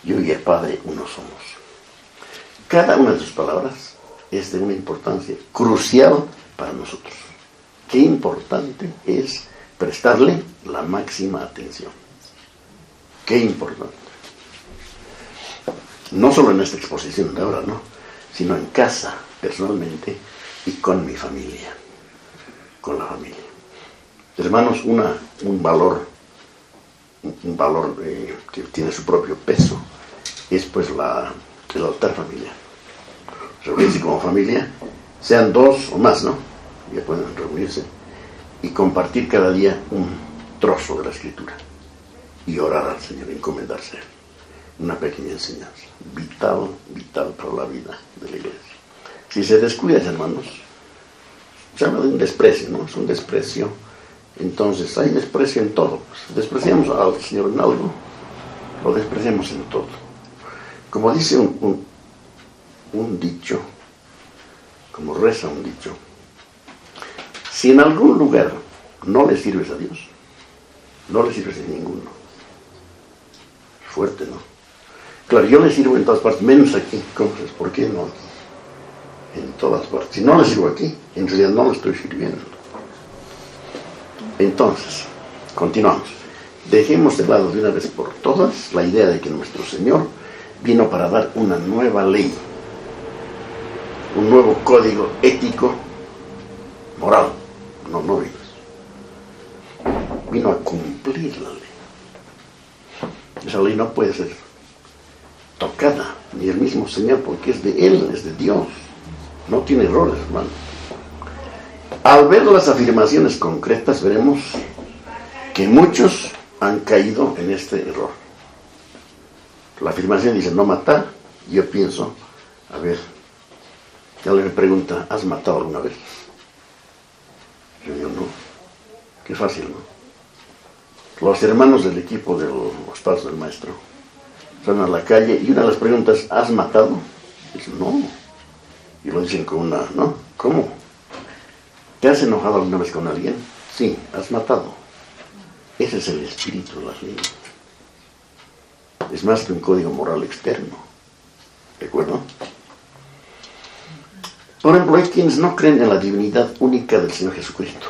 Yo y el Padre uno somos. Cada una de sus palabras es de una importancia crucial para nosotros. Qué importante es prestarle la máxima atención. Qué importante. No solo en esta exposición de ahora, ¿no? Sino en casa, personalmente, y con mi familia. Con la familia. Hermanos, un valor que tiene su propio peso es pues el altar familiar. Reunirse como familia, sean 2 o más, ¿no? Ya pueden reunirse y compartir cada día un trozo de la Escritura y orar al Señor, encomendarse a Él. Una pequeña enseñanza, vital para la vida de la iglesia. Si se descuida, hermanos, se habla de un desprecio, ¿no? Es un desprecio. Entonces hay desprecio en todo. Pues, despreciamos al Señor en algo, lo despreciamos en todo. Como dice un dicho, como reza un dicho, si en algún lugar no le sirves a Dios, no le sirves en ninguno. Fuerte, ¿no? Claro, yo le sirvo en todas partes, menos aquí. ¿Cómo es? ¿Por qué no? En todas partes. Si no le sirvo aquí, en realidad no le estoy sirviendo. Entonces, continuamos. Dejemos de lado de una vez por todas la idea de que nuestro Señor vino para dar una nueva ley, un nuevo código ético, moral. No vino a cumplir la ley. Esa ley no puede ser tocada, ni el mismo Señor, porque es de Él, es de Dios. No tiene errores, hermano. Al ver las afirmaciones concretas, veremos que muchos han caído en este error. La afirmación dice no matar. Yo pienso, a ver, ya le pregunta, ¿has matado alguna vez? Yo digo, no. Qué fácil, ¿no? Los hermanos del equipo de los padres del maestro Salen a la calle y una de las preguntas, ¿has matado? Dicen, no. Y lo dicen con una, ¿no? ¿Cómo? ¿Te has enojado alguna vez con alguien? Sí, has matado. Ese es el espíritu de las leyes. Es más que un código moral externo. ¿De acuerdo? Por ejemplo, hay quienes no creen en la divinidad única del Señor Jesucristo,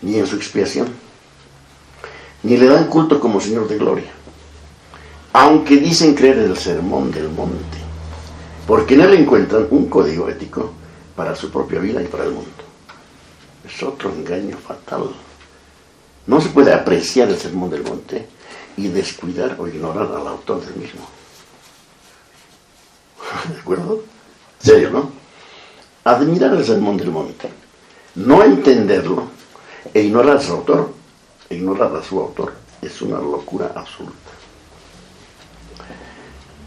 ni en su expiación, ni le dan culto como Señor de gloria, aunque dicen creer en el sermón del monte, porque en él encuentran un código ético para su propia vida y para el mundo. Es otro engaño fatal. No se puede apreciar el sermón del monte y descuidar o ignorar al autor del mismo. ¿De acuerdo? ¿Serio, no? Admirar el sermón del monte, no entenderlo e ignorar a su autor, es una locura absoluta.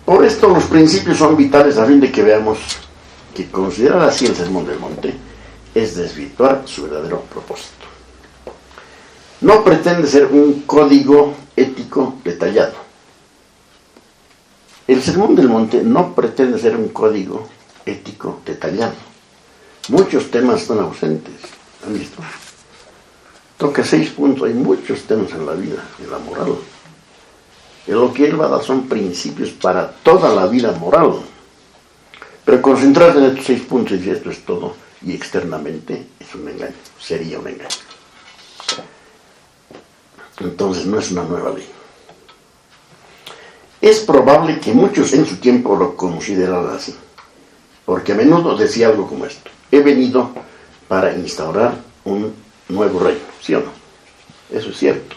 Por esto los principios son vitales a fin de que veamos que considerar así el sermón del monte es desvirtuar su verdadero propósito. No pretende ser un código ético detallado. El sermón del monte no pretende ser un código ético detallado. Muchos temas están ausentes. ¿Han visto? Toca 6 puntos. Hay muchos temas en la vida, en la moral. Y lo que él va a dar son principios para toda la vida moral. Pero concentrarse en estos 6 puntos y decir esto es todo, y externamente es un engaño. Sería un engaño. Entonces no es una nueva ley. Es probable que muchos en su tiempo lo consideraran así, porque a menudo decía algo como esto: he venido para instaurar un nuevo reino, ¿sí o no? Eso es cierto.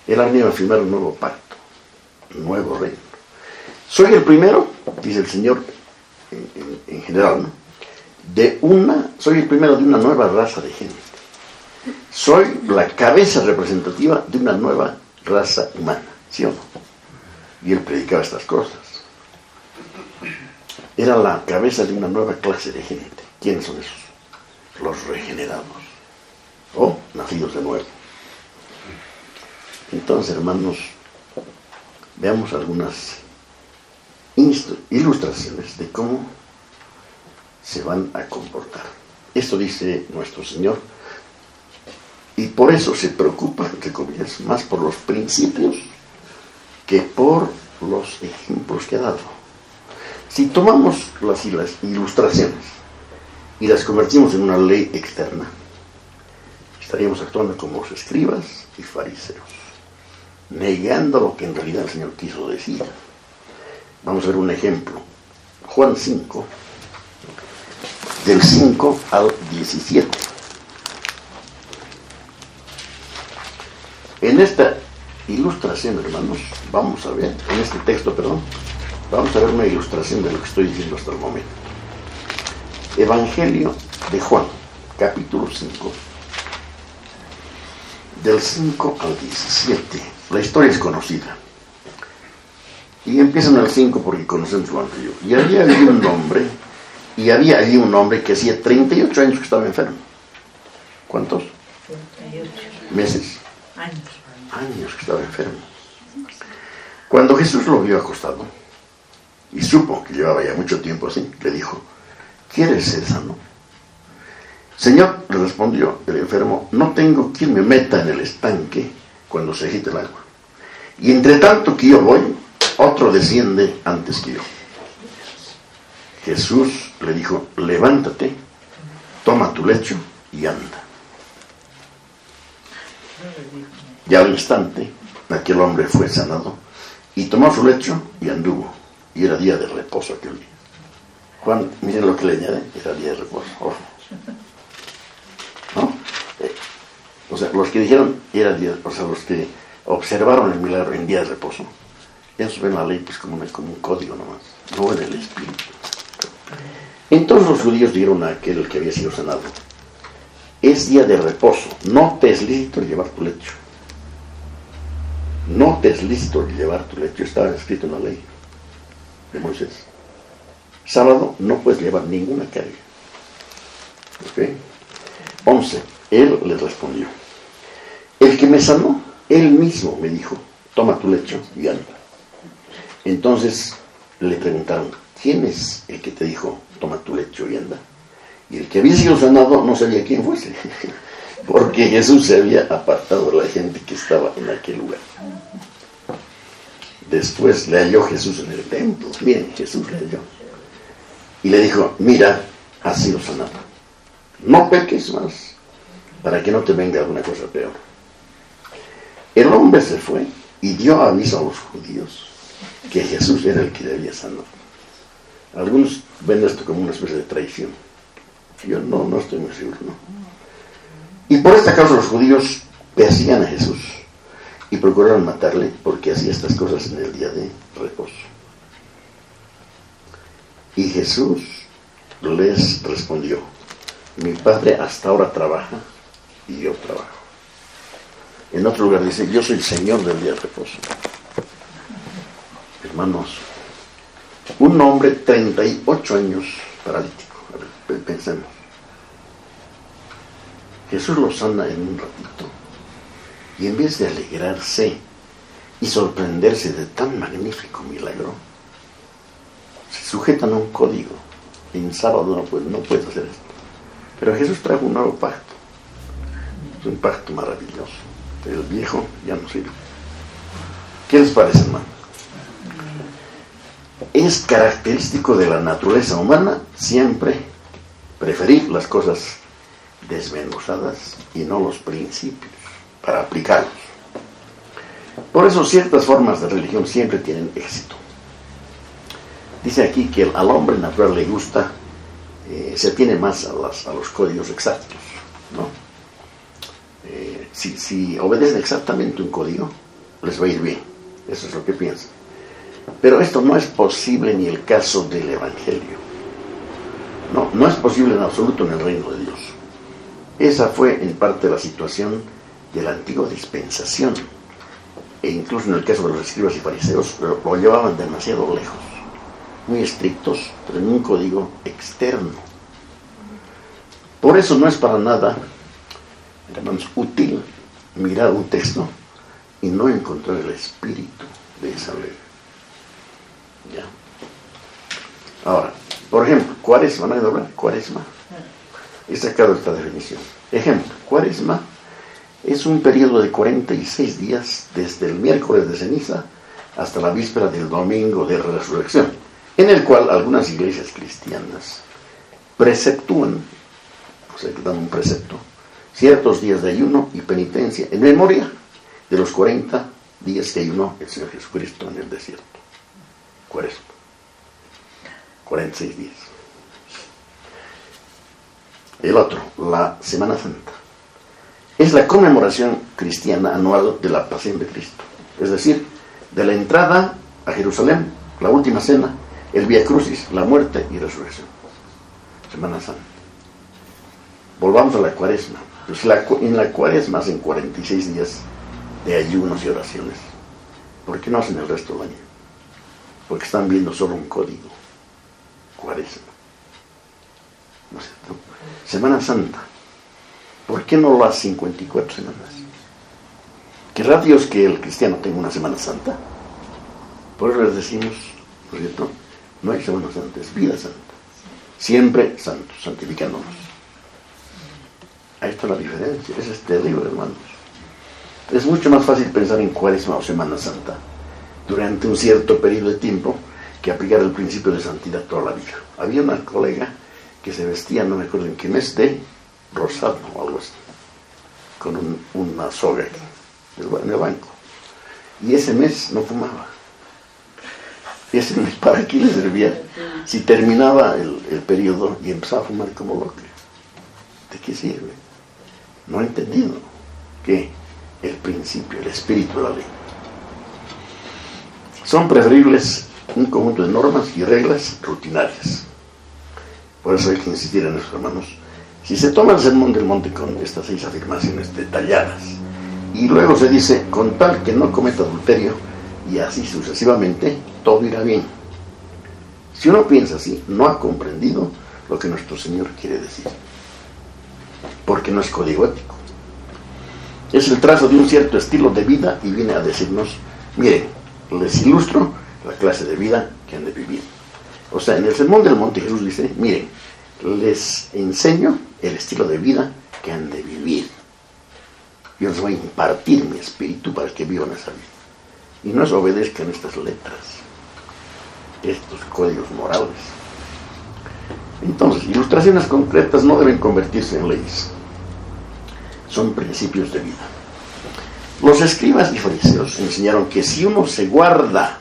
Él ha venido a firmar un nuevo pacto, un nuevo reino. Soy el primero, dice el Señor en general, ¿no? Soy el primero de una nueva raza de gente. Soy la cabeza representativa de una nueva raza humana, ¿sí o no? Y él predicaba estas cosas. Era la cabeza de una nueva clase de gente. ¿Quiénes son esos? Los regenerados, o nacidos de nuevo. Entonces, hermanos, veamos algunas ilustraciones de cómo se van a comportar. Esto dice nuestro Señor, y por eso se preocupa, entre comillas, más por los principios que por los ejemplos que ha dado. Si tomamos las ilustraciones y las convertimos en una ley externa, estaríamos actuando como los escribas y fariseos, negando lo que en realidad el Señor quiso decir. Vamos a ver un ejemplo. Juan 5, del 5 al 17. En esta ilustración, hermanos, vamos a ver, en este texto, vamos a ver una ilustración de lo que estoy diciendo hasta el momento. Evangelio de Juan, capítulo 5, del 5 al 17. La historia es conocida. Y empieza en el 5 porque conocemos lo anterior. Y había allí un hombre que hacía 38 años que estaba enfermo. ¿Cuántos? 38. ¿Meses? Años que estaba enfermo. Cuando Jesús lo vio acostado y supo que llevaba ya mucho tiempo así, le dijo: ¿quieres ser sano? Señor, le respondió el enfermo, no tengo quien me meta en el estanque cuando se agite el agua. Y entre tanto que yo voy, otro desciende antes que yo. Jesús le dijo: levántate, toma tu lecho y anda. Y al instante aquel hombre fue sanado y tomó su lecho y anduvo. Y era día de reposo aquel día. Juan, miren lo que le añade: era día de reposo. ¿No? O sea, los que dijeron era día, o sea, los que observaron el milagro en día de reposo, eso ven la ley pues como un código nomás, no en el espíritu. Entonces los judíos dijeron a aquel que había sido sanado: es día de reposo, no te es lícito llevar tu lecho. No te es lícito llevar tu lecho, estaba escrito en la ley de Moisés. Sábado no puedes llevar ninguna carga. ¿Ok? 11. Él les respondió: el que me sanó, él mismo me dijo: toma tu lecho y anda. Entonces le preguntaron, ¿quién es el que te dijo, toma tu lecho y anda? Y el que había sido sanado no sabía quién fuese, porque Jesús se había apartado de la gente que estaba en aquel lugar. Después le halló Jesús en el templo. Miren, Jesús le halló. Y le dijo, mira, has sido sanado. No peques más, para que no te venga alguna cosa peor. El hombre se fue y dio aviso a los judíos que Jesús era el que le había sanado. Algunos ven esto como una especie de traición. Yo no estoy muy seguro, ¿no? Y por esta causa los judíos persiguen a Jesús y procuraron matarle porque hacía estas cosas en el día de reposo. Y Jesús les respondió, mi Padre hasta ahora trabaja y yo trabajo. En otro lugar dice, yo soy Señor del día de reposo. Hermanos, un hombre 38 años paralítico. A ver, pensemos. Jesús lo sana en un ratito. Y en vez de alegrarse y sorprenderse de tan magnífico milagro, se sujetan a un código. En sábado no puedes hacer esto. Pero Jesús trajo un nuevo pacto. Es un pacto maravilloso. El viejo ya no sirve. ¿Qué les parece, hermano? Es característico de la naturaleza humana siempre preferir las cosas desmenuzadas y no los principios para aplicarlos. Por eso ciertas formas de religión siempre tienen éxito. Dice aquí que al hombre natural le gusta, se atiene más a los códigos exactos, ¿no? Si obedecen exactamente un código, les va a ir bien. Eso es lo que piensan. Pero esto no es posible ni el caso del Evangelio. No es posible en absoluto en el reino de Dios. Esa fue en parte la situación de la antigua dispensación. E incluso en el caso de los escribas y fariseos, lo llevaban demasiado lejos. Muy estrictos, pero en un código externo. Por eso no es para nada, hermanos, útil mirar un texto y no encontrar el espíritu de esa ley. ¿Ya? Ahora, por ejemplo, cuaresma, ¿no hay de hablar? Cuaresma. He sacado esta definición. Ejemplo, cuaresma es un periodo de 46 días desde el miércoles de ceniza hasta la víspera del domingo de resurrección, en el cual algunas iglesias cristianas preceptúan, o sea, que dan un precepto, ciertos días de ayuno y penitencia en memoria de los 40 días que ayunó el Señor Jesucristo en el desierto. Cuaresma. 46 días. El otro, la Semana Santa. Es la conmemoración cristiana anual de la pasión de Cristo. Es decir, de la entrada a Jerusalén, la última cena, el Vía Crucis, la muerte y resurrección. Semana Santa. Volvamos a la Cuaresma. Pues en la Cuaresma hacen 46 días de ayunos y oraciones. ¿Por qué no hacen el resto del año? Porque están viendo solo un código. Cuaresma. ¿No es cierto? Semana Santa. ¿Por qué no las 54 semanas? ¿Querrá Dios que el cristiano tenga una Semana Santa? Por eso les decimos, ¿no es cierto? No hay Semana Santa, es vida santa. Siempre santos, santificándonos. Ahí está la diferencia. Ese es terrible, hermanos. Es mucho más fácil pensar en Cuaresma o Semana Santa durante un cierto periodo de tiempo que aplicar el principio de santidad toda la vida. Había una colega que se vestía, no me acuerdo en qué mes, de rosado o algo así, con una soga aquí, en el banco. Y ese mes no fumaba. Y ese mes, ¿para qué le servía? Si terminaba el periodo y empezaba a fumar como loca, ¿de qué sirve? No ha entendido que el principio, el espíritu de la ley. Son preferibles un conjunto de normas y reglas rutinarias. Por eso hay que insistir en eso, hermanos. Si se toma el sermón del monte con estas 6 afirmaciones detalladas y luego se dice, con tal que no cometa adulterio, y así sucesivamente, todo irá bien. Si uno piensa así, no ha comprendido lo que nuestro Señor quiere decir, porque no es código ético. Es el trazo de un cierto estilo de vida y viene a decirnos, miren, les ilustro la clase de vida que han de vivir. O sea, en el Sermón del Monte Jesús dice, miren, les enseño el estilo de vida que han de vivir. Yo les voy a impartir mi espíritu para que vivan esa vida. Y no es obedezcan estas letras, estos códigos morales. Entonces, ilustraciones concretas no deben convertirse en leyes. Son principios de vida. Los escribas y fariseos enseñaron que si uno se guarda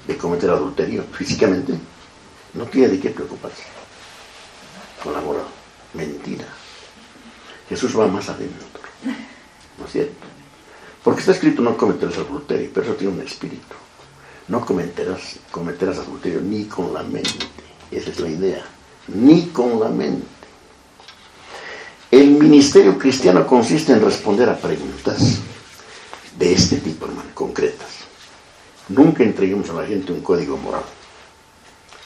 de cometer adulterio físicamente, no tiene de qué preocuparse con la moral. Mentira. Jesús va más adentro. ¿No es cierto? Porque está escrito no cometerás adulterio, pero eso tiene un espíritu. No cometerás adulterio ni con la mente. Esa es la idea. Ni con la mente. El ministerio cristiano consiste en responder a preguntas de este tipo, hermano, concretas. Nunca entreguemos a la gente un código moral.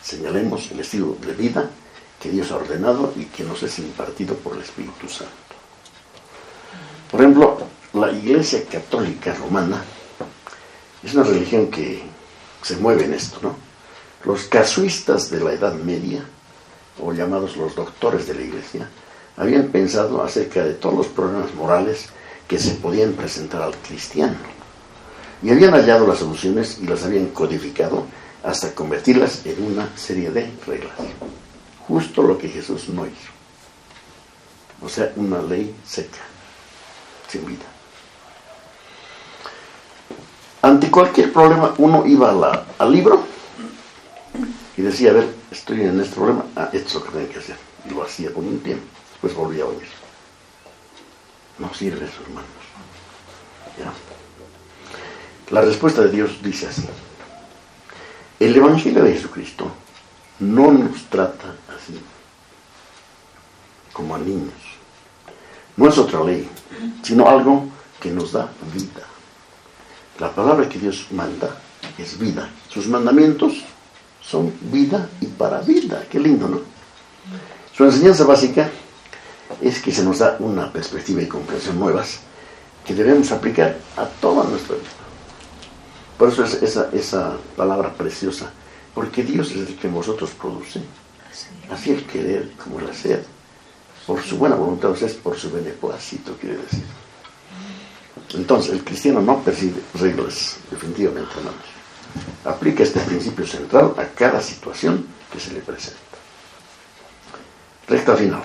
Señalemos el estilo de vida que Dios ha ordenado y que nos es impartido por el Espíritu Santo. Por ejemplo, la Iglesia Católica Romana es una religión que se mueve en esto, ¿no? Los casuistas de la Edad Media, o llamados los doctores de la Iglesia, habían pensado acerca de todos los problemas morales que se podían presentar al cristiano. Y habían hallado las soluciones y las habían codificado hasta convertirlas en una serie de reglas. Justo lo que Jesús no hizo. O sea, una ley seca, sin vida. Ante cualquier problema, uno iba al libro y decía, a ver, estoy en este problema, esto es lo que tengo que hacer. Y lo hacía por un tiempo, después volvía a oír. No sirve eso, hermanos. ¿Ya? La respuesta de Dios dice así. El Evangelio de Jesucristo no nos trata así, como a niños. No es otra ley, sino algo que nos da vida. La palabra que Dios manda es vida. Sus mandamientos son vida y para vida. Qué lindo, ¿no? Su enseñanza básica es que se nos da una perspectiva y comprensión nuevas que debemos aplicar a toda nuestra vida. Por eso es esa palabra preciosa, porque Dios es el que en vosotros produce, así el querer como el hacer, por su buena voluntad, o sea, es por su beneplácito, quiere decir. Entonces, el cristiano no percibe reglas, definitivamente, hermanos. Aplica este principio central a cada situación que se le presenta. Recta final.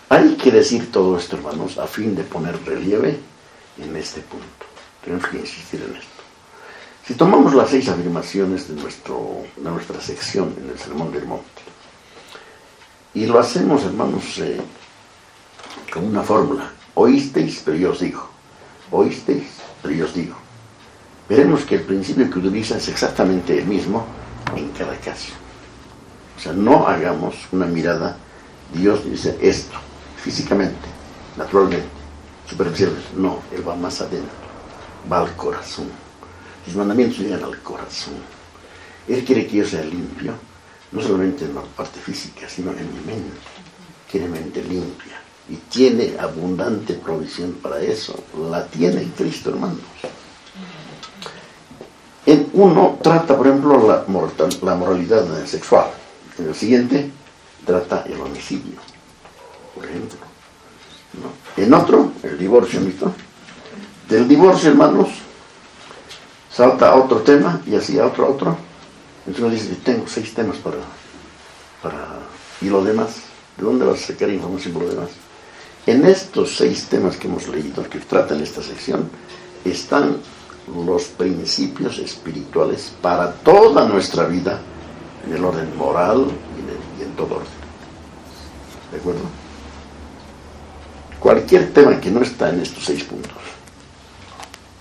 Hay que decir todo esto, hermanos, a fin de poner relieve en este punto. Tenemos que insistir en esto. Si tomamos las 6 afirmaciones de nuestra sección en el Sermón del Monte, y lo hacemos, hermanos, con una fórmula. Oísteis, pero yo os digo. Oísteis, pero yo os digo. Veremos que el principio que utiliza es exactamente el mismo en cada caso. O sea, no hagamos una mirada, Dios dice esto, físicamente, naturalmente, superficialmente. No, Él va más adentro, va al corazón. Sus mandamientos llegan al corazón. Él quiere que yo sea limpio, no solamente en la parte física, sino en mi mente. Quiere mente limpia. Y tiene abundante provisión para eso. La tiene en Cristo, hermanos. En uno trata, por ejemplo, la moralidad sexual. En el siguiente trata el homicidio, por ejemplo, ¿no? En otro, el divorcio, ¿visto? Del divorcio, hermanos, salta a otro tema y así a otro. Entonces dice, tengo 6 temas para... ¿Y lo demás? ¿De dónde vas a sacar información por lo demás? En estos 6 temas que hemos leído, que tratan esta sección, están los principios espirituales para toda nuestra vida, en el orden moral y en todo orden. ¿De acuerdo? Cualquier tema que no está en estos 6 puntos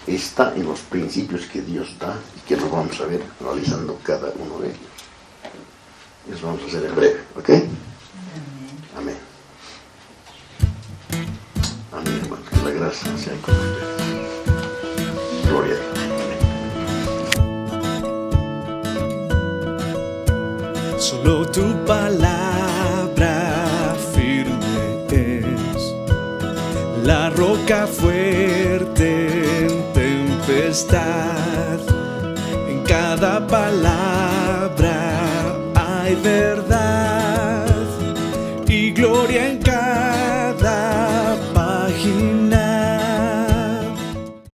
está en los principios que Dios da y que los vamos a ver analizando cada uno de ellos. Eso vamos a hacer en breve, ¿ok? Amén. Amén, hermano. Que la gracia sea con ustedes. Gloria a Dios. Solo tu palabra firme es la roca fuerte en tempestad. tempestad. En cada palabra hay verdad y gloria en cada